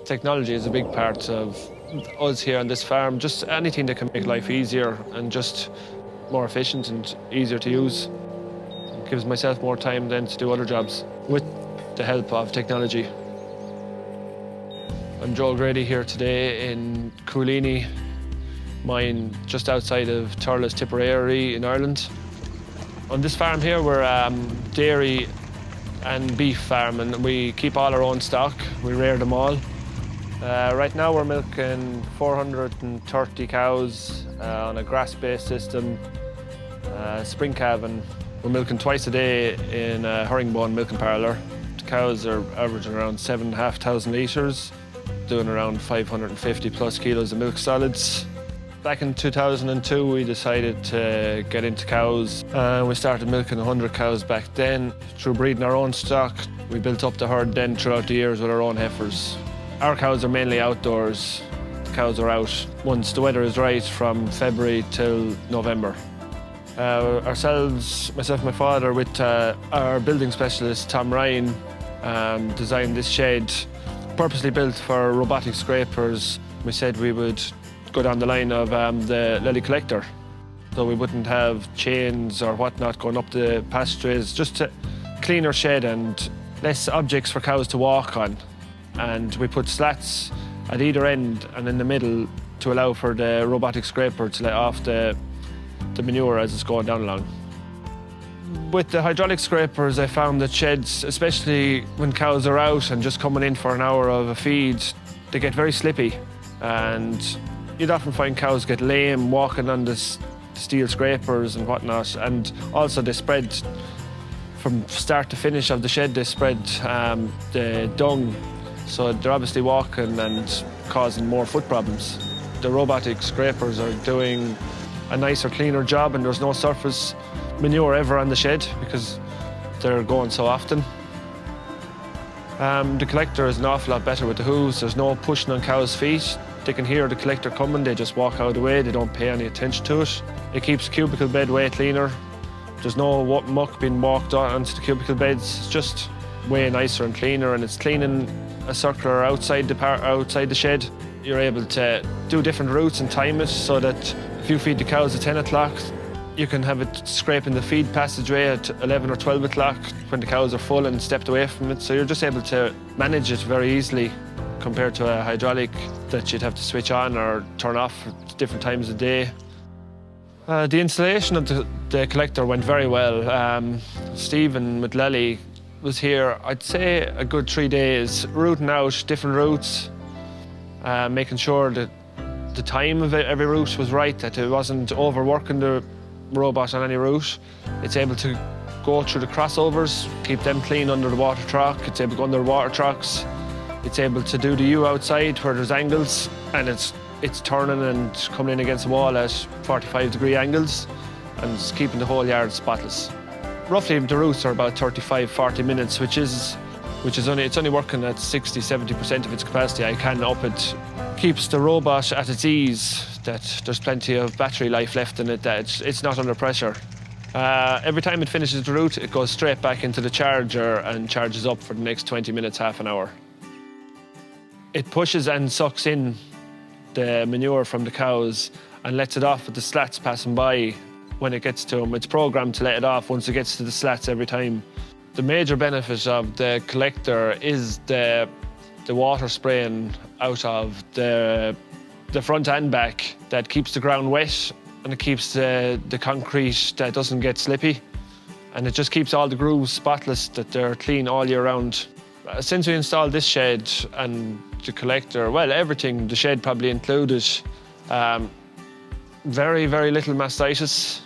Technology is a big part of us here on this farm. Just anything that can make life easier and just more efficient and easier to use. It gives myself more time then to do other jobs with the help of technology. I'm Joel Grady here today in Coolini mine just outside of Thurles, Tipperary in Ireland. On this farm here we're dairy and beef farm, and we keep all our own stock. We rear them all. Right now we're milking 430 cows on a grass-based system, spring calving. We're milking twice a day in a herringbone milking parlour. The cows are averaging around 7,500 litres, doing around 550 plus kilos of milk solids. Back in 2002 we decided to get into cows. We started milking 100 cows back then. Through breeding our own stock, we built up the herd then throughout the years with our own heifers. Our cows are mainly outdoors. The cows are out once the weather is right from February till November. Ourselves, myself and my father, with our building specialist Tom Ryan, designed this shed purposely built for robotic scrapers. We said we would go down the line of the Lely Collector, so we wouldn't have chains or whatnot going up the passageways, just a cleaner shed and less objects for cows to walk on. And we put slats at either end and in the middle to allow for the robotic scraper to let off the manure as it's going down along. With the hydraulic scrapers, I found that sheds, especially when cows are out and just coming in for an hour of a feed, they get very slippy, and you'd often find cows get lame walking on the steel scrapers and whatnot, and also they spread from start to finish of the shed, they spread the dung, so they're obviously walking and causing more foot problems. The robotic scrapers are doing a nicer, cleaner job, and there's no surface manure ever on the shed because they're going so often. The collector is an awful lot better with the hooves. There's no pushing on cows' feet. They can hear the collector coming, they just walk out of the way, they don't pay any attention to it. It keeps cubicle bed way cleaner. There's no muck being walked onto the cubicle beds. It's just way nicer and cleaner, and it's cleaning a circular outside the shed. You're able to do different routes and time it so that if you feed the cows at 10 o'clock, you can have it scraping the feed passageway at 11 or 12 o'clock when the cows are full and stepped away from it. So you're just able to manage it very easily compared to a hydraulic that you'd have to switch on or turn off at different times of day. The installation of the collector went very well. Stephen with Lely was here, I'd say, a good 3 days, rooting out different routes, making sure that the time of every route was right, that it wasn't overworking the robot on any route. It's able to go through the crossovers, keep them clean under the water truck. It's able to go under the water trucks. It's able to do the U outside where there's angles, and it's turning and coming in against the wall at 45-degree angles, and it's keeping the whole yard spotless. Roughly the routes are about 35-40 minutes, which is only working at 60-70% of its capacity. I can up it. Keeps the robot at its ease, that there's plenty of battery life left in it, that it's not under pressure. Every time it finishes the route, it goes straight back into the charger and charges up for the next 20 minutes, half an hour. It pushes and sucks in the manure from the cows and lets it off with the slats passing by when it gets to them. It's programmed to let it off once it gets to the slats every time. The major benefit of the collector is the water spraying out of the front and back that keeps the ground wet, and it keeps the concrete that doesn't get slippy, and it just keeps all the grooves spotless, that they're clean all year round. Since we installed this shed and the collector, well, everything, the shed probably included, very, very little mastitis.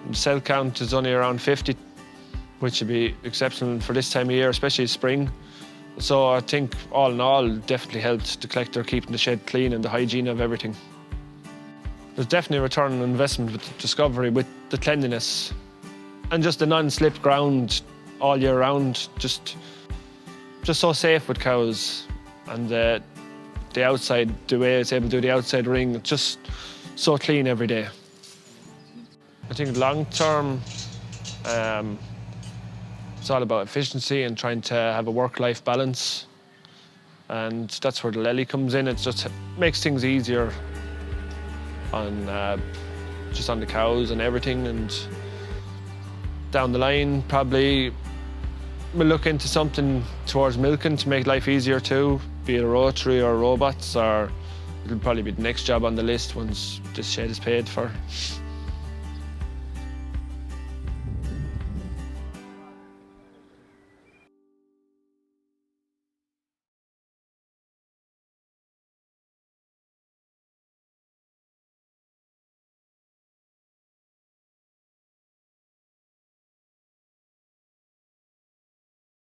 The cell count is only around 50, which would be exceptional for this time of year, especially spring. So I think all in all, definitely helped the collector keeping the shed clean and the hygiene of everything. There's definitely a return on investment with Discovery, with the cleanliness and just the non-slip ground all year round. Just so safe with cows, and the outside, the way it's able to do the outside ring, it's just so clean every day. I think long term, it's all about efficiency and trying to have a work-life balance. and that's where the Lely comes in. It just makes things easier on just on the cows and everything. And down the line, probably we'll look into something towards milking to make life easier too, be it a rotary or robots, or it'll probably be the next job on the list once this shed is paid for.